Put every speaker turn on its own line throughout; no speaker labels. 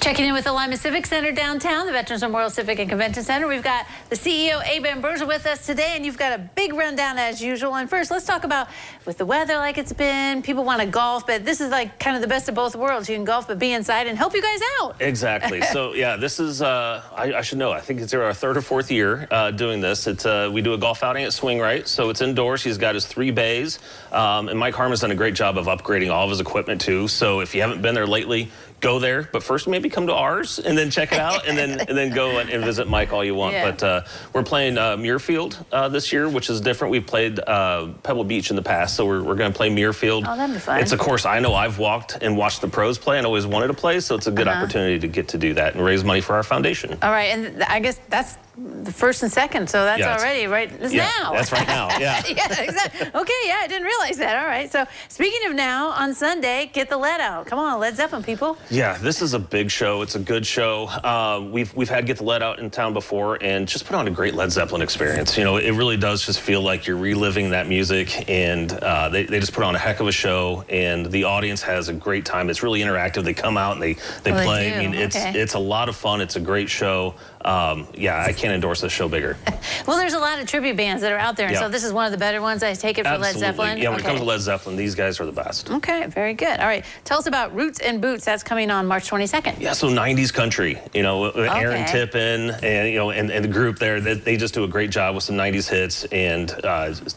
Checking in with the Lima Civic Center downtown, the Veterans Memorial Civic and Convention Center. We've got the CEO, Abe Ambroza, with us today, and you've got a big rundown as usual. And first, let's talk about, with the weather like it's been, people want to golf, but this is like kind of the best of both worlds. You can golf, but be inside and help you guys out.
Exactly. So, yeah, this is, I should know, I think it's our third or fourth year doing this. It's we do a golf outing at Swing Right, so it's indoors. He's got his 3 bays, and Mike Harmon's done a great job of upgrading all of his equipment, too. So if you haven't been there lately, go there, but first maybe come to ours and then check it out, and then go and visit Mike all you want. Yeah. But we're playing Muirfield this year, which is different. We've played Pebble Beach in the past, so we're going to play Muirfield.
Oh, that'd be fun.
It's a course I know I've walked and watched the pros play and always wanted to play, so it's a good opportunity to get to do that and raise money for our foundation.
All right, and I guess that's the first and second, so that's already right now.
That's right now, yeah.
Yeah, exactly. Okay, yeah, I didn't realize that. All right, so speaking of now, on Sunday, get the lead out. Come on, Led Zeppelin, people.
Yeah, this is a big show. It's a good show. We've had Get the Lead Out in town before and just put on a great Led Zeppelin experience. You know, it really does just feel like you're reliving that music, and they just put on a heck of a show, and the audience has a great time. It's really interactive. They come out and they play. I mean, it's a lot of fun. It's a great show. Yeah, I can't endorse this show bigger.
Well, there's a lot of tribute bands that are out there, and so this is one of the better ones, I take it, for Led Zeppelin?
Yeah, when it comes to Led Zeppelin, these guys are the best.
Okay, very good. All right, tell us about Roots and Boots. That's coming on March 22nd.
Yeah, so 90s country, you know, Aaron Tippin and, you know, and the group there, they just do a great job with some 90s hits, and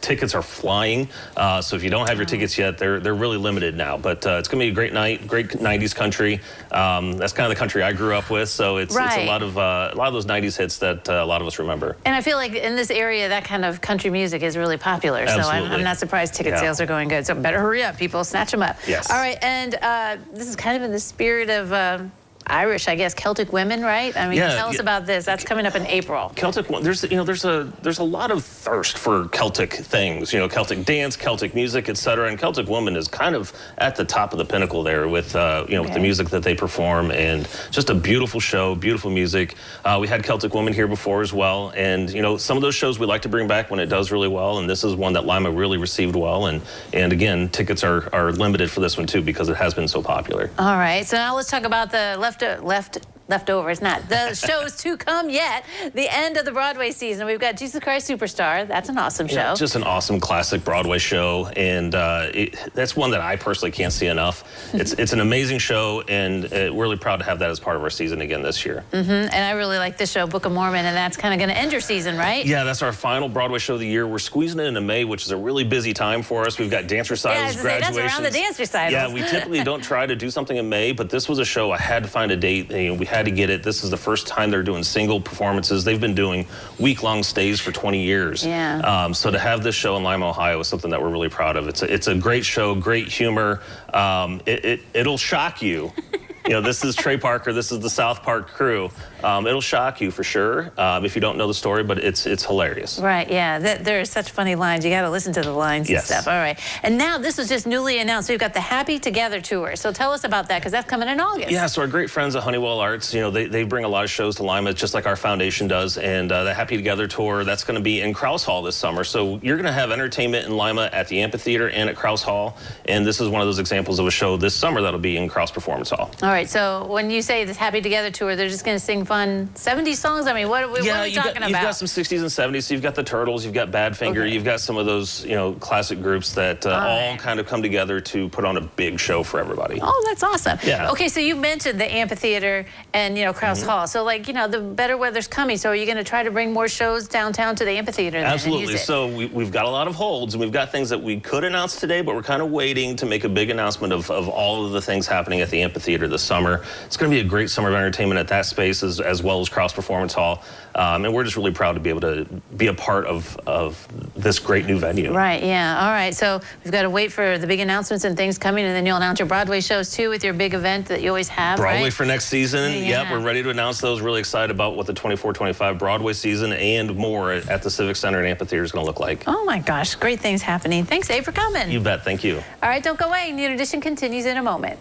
tickets are flying. So if you don't have your tickets yet, they're really limited now, but it's going to be a great night, great 90s country. That's kind of the country I grew up with, so it's a lot of those 90s hits that a lot of us remember.
And I feel like in this area, that kind of country music is really popular.
Absolutely.
So I'm not surprised ticket sales are going good. So better hurry up, people. Snatch them up.
Yes.
All right, and this is kind of in the spirit of Irish, I guess, Celtic Women, right? I mean, tell us about this. That's coming up in April.
Celtic, there's a lot of thirst for Celtic things, you know, Celtic dance, Celtic music, etc. And Celtic Woman is kind of at the top of the pinnacle there with you know, with the music that they perform, and just a beautiful show, beautiful music. We had Celtic Woman here before as well, and you know, some of those shows we like to bring back when it does really well, and this is one that Lima really received well, and again, tickets are limited for this one too because it has been so popular.
All right, so now let's talk about the leftovers, not the shows to come yet. The end of the Broadway season. We've got Jesus Christ Superstar. That's an awesome show.
Yeah, just an awesome classic Broadway show, and that's one that I personally can't see enough. It's an amazing show, and we're really proud to have that as part of our season again this year.
And I really like this show, Book of Mormon, and that's kind of going to end your season, right?
Yeah, that's our final Broadway show of the year. We're squeezing it into May, which is a really busy time for us. We've got dance recitals, graduations.
That's around the dance recitals.
Yeah, we typically don't try to do something in May, but this was a show I had to find a date. You know, we had to get it. This is the first time they're doing single performances. They've been doing week-long stays for 20 years.
Yeah.
So to have this show in Lima, Ohio is something that we're really proud of. It's a great show, great humor. It'll shock you. You know, this is Trey Parker. This is the South Park crew. It'll shock you for sure if you don't know the story, but it's hilarious.
Right, yeah. There are such funny lines. You got to listen to the lines and stuff. All right. And now this was just newly announced. We've got the Happy Together Tour. So tell us about that, because that's coming in August.
Yeah, so our great friends at Honeywell Arts, you know, they bring a lot of shows to Lima, just like our foundation does. And the Happy Together Tour, that's going to be in Krause Hall this summer. So you're going to have entertainment in Lima at the amphitheater and at Krause Hall. And this is one of those examples of a show this summer that'll be in Krause Performance Hall. All
right, so when you say this Happy Together Tour, they're just going to sing fun 70s songs? I mean, what are we talking about?
You've got some 60s and 70s. So you've got the Turtles, you've got Badfinger, you've got some of those, you know, classic groups that all kind of come together to put on a big show for everybody.
Oh, that's awesome.
Yeah.
Okay, so you mentioned the amphitheater and, you know, Krause Hall. So, like, you know, the better weather's coming. So are you going to try to bring more shows downtown to the amphitheater?
Absolutely. So we've got a lot of holds, and we've got things that we could announce today, but we're kind of waiting to make a big announcement of all of the things happening at the amphitheater this summer. It's going to be a great summer of entertainment at that space as well as Krause Performance Hall. And we're just really proud to be able to be a part of this great new venue.
Right, yeah. All right, so we've got to wait for the big announcements and things coming, and then you'll announce your Broadway shows, too, with your big event that you always have,
Broadway for next season. Yep, we're ready to announce those. Really excited about what the 24-25 Broadway season and more at the Civic Center and Amphitheater is going to look like.
Oh, my gosh. Great things happening. Thanks, Abe, for coming.
You bet. Thank you.
All right, don't go away. New Edition continues in a moment.